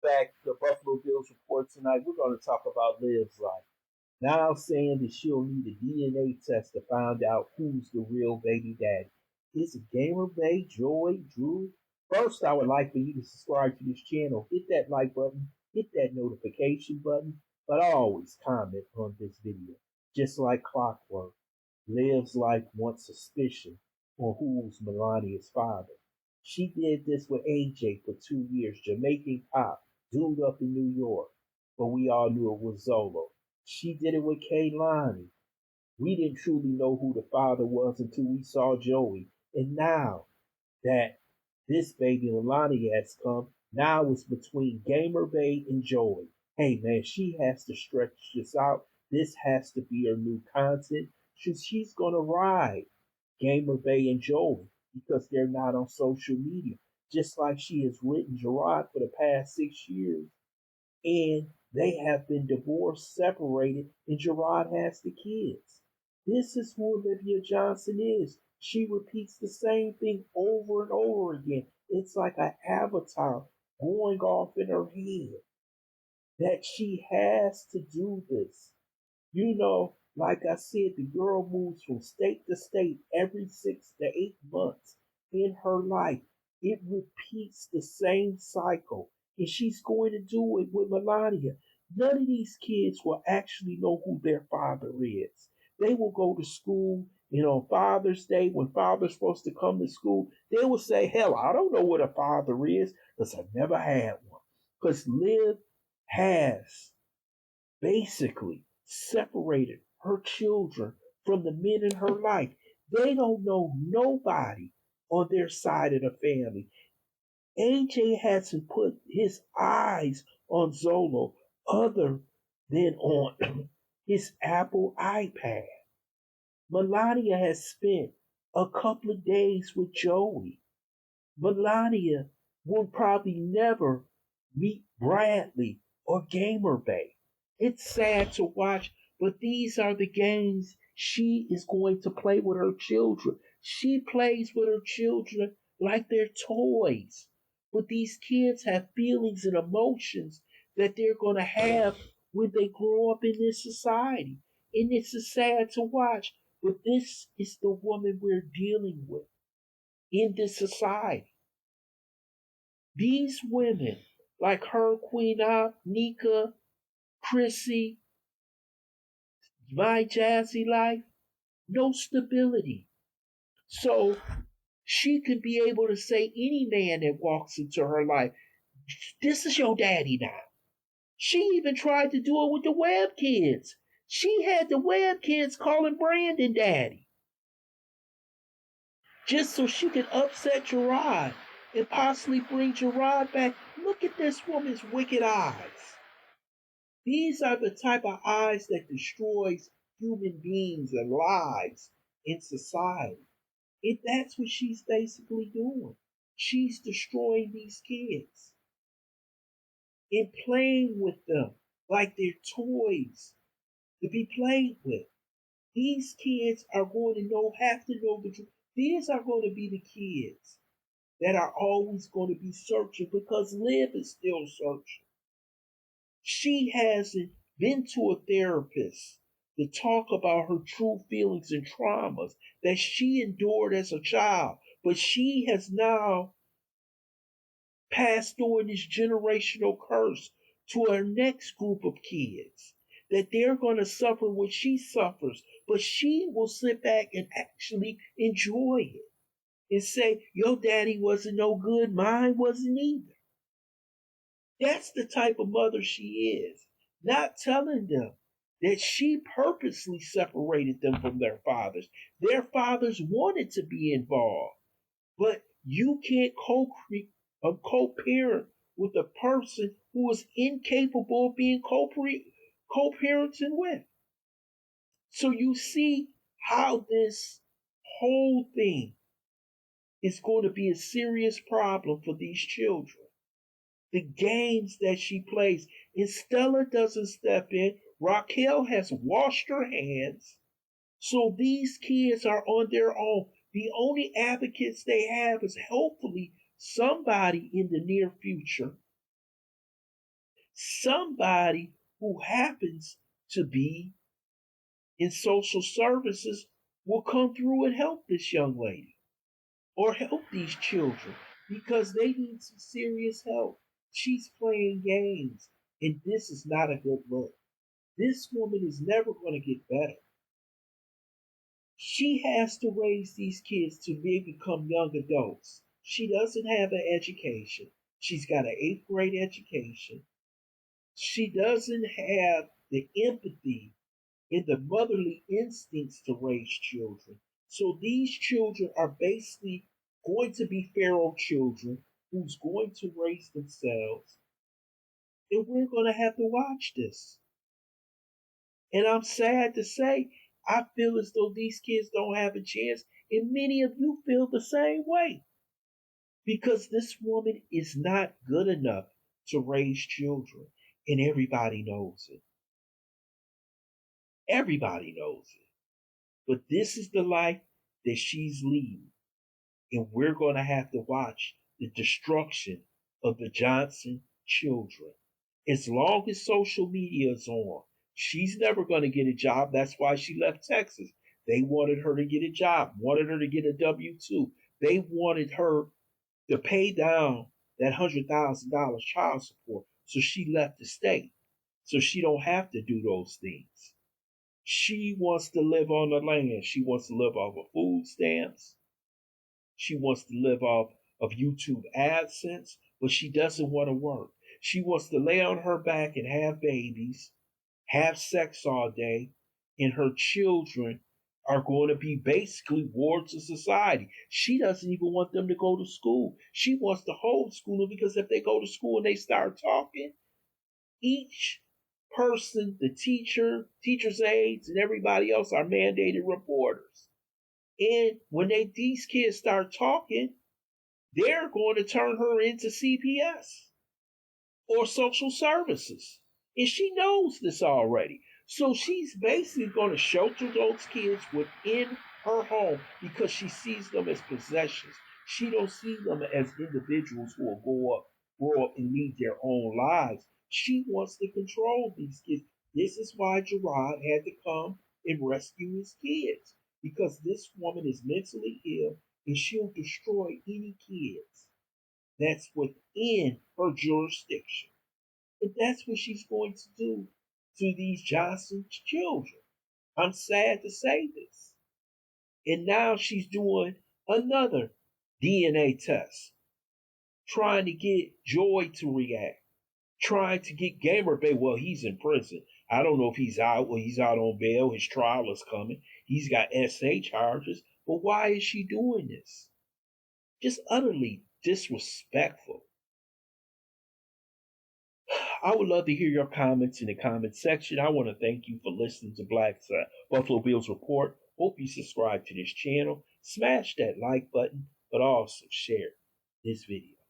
back to the Buffalo Bills report tonight. We're going to talk about Liv's life. Now saying that she'll need a DNA test to find out who's the real baby daddy. Is it Gamer Bay, Joy, Drew? First, I would like for you to subscribe to this channel. Hit that like button, hit that notification button, but always comment on this video. Just like clockwork, Liv's life wants suspicion on who's Melania's father. She did this with AJ for 2 years, Jamaican cop, dude up in New York, but we all knew it was Zolo. She did it with Kaylani. We didn't truly know who the father was until we saw Joey. And now that this baby Melania has come, now it's between Gamer Bay and Joey. Hey man, she has to stretch this out. This has to be her new content. She's gonna ride Gamer Bay and Joey because they're not on social media. Just like she has written Gerard for the past 6 years, and they have been divorced, separated, and Gerard has the kids. This is who Olivia Johnson is. She repeats the same thing over and over again. It's like an avatar going off in her head that she has to do this. You know, like I said, the girl moves from state to state every 6 to 8 months in her life. It repeats the same cycle. And she's going to do it with Melania. None of these kids will actually know who their father is. They will go to school, and on Father's Day, when father's supposed to come to school, they will say, hell, I don't know what a father is because I've never had one. Because Liv has basically separated her children from the men in her life. They don't know nobody on their side of the family. AJ hasn't put his eyes on Zolo other than on his Apple iPad. Melania has spent a couple of days with Joey. Melania will probably never meet Bradley or Gamer Bay. It's sad to watch, but these are the games she is going to play with her children. She plays with her children like they're toys. But these kids have feelings and emotions that they're going to have when they grow up in this society. And it's sad to watch, but this is the woman we're dealing with in this society. These women, like her, Queen Op, Nika, Chrissy, My Jazzy Life, no stability. So she could be able to say any man that walks into her life, this is your daddy now. She even tried to do it with the Webb kids. She had the Webb kids calling Brandon daddy just so she could upset Gerard and possibly bring Gerard back. Look at this woman's wicked eyes. These are the type of eyes that destroys human beings and lives in society. And that's what she's basically doing. She's destroying these kids and playing with them like they're toys to be played with. These kids are going to have to know the truth. These are going to be the kids that are always going to be searching because Liv is still searching. She hasn't been to a therapist to talk about her true feelings and traumas that she endured as a child, but she has now passed on this generational curse to her next group of kids that they're going to suffer what she suffers, but she will sit back and actually enjoy it and say, your daddy wasn't no good, mine wasn't either. That's the type of mother she is. Not telling them that she purposely separated them from their fathers. Their fathers wanted to be involved, but you can't co-parent with a person who is incapable of being co-parenting with. So you see how this whole thing is going to be a serious problem for these children. The games that she plays. And Stella doesn't step in. Raquel has washed her hands. So these kids are on their own. The only advocates they have is hopefully somebody in the near future Somebody who happens to be in social services will come through and help this young lady or help these children because they need some serious help. She's playing games, and this is not a good look. This woman is never going to get better. She has to raise these kids to become young adults. She doesn't have an education. She's got an eighth grade education. She doesn't have the empathy and the motherly instincts to raise children. So these children are basically going to be feral children who's going to raise themselves. And we're going to have to watch this. And I'm sad to say, I feel as though these kids don't have a chance, and many of you feel the same way. Because this woman is not good enough to raise children, and everybody knows it. Everybody knows it. But this is the life that she's leading, and we're going to have to watch the destruction of the Johnson children. As long as social media is on, she's never going to get a job. That's why she left Texas. They wanted her to get a job, wanted her to get a W 2. They wanted her to pay down that $100,000 child support. So she left the state. So she don't have to do those things. She wants to live on the land. She wants to live off of food stamps. She wants to live off of YouTube AdSense, but she doesn't want to work. She wants to lay on her back and have babies, have sex all day, and her children are going to be basically wards of society. She doesn't even want them to go to school. She wants to homeschool them because if they go to school and they start talking, each person, the teacher, teacher's aides, and everybody else are mandated reporters. And when these kids start talking, they're going to turn her into CPS or social services. And she knows this already. So she's basically going to shelter those kids within her home because she sees them as possessions. She don't see them as individuals who will grow up and lead their own lives. She wants to control these kids. This is why Gerard had to come and rescue his kids. Because this woman is mentally ill and she'll destroy any kids that's within her jurisdiction. And that's what she's going to do to these Johnson children. I'm sad to say this. And now she's doing another DNA test, trying to get Joy to react, trying to get Gamer Bay. Well, he's in prison. I don't know if he's out. Well, he's out on bail. His trial is coming. He's got SA charges. But why is she doing this? Just utterly disrespectful. I would love to hear your comments in the comment section. I want to thank you for listening to Buffalo Bills Report. Hope you subscribe to this channel. Smash that like button, but also share this video.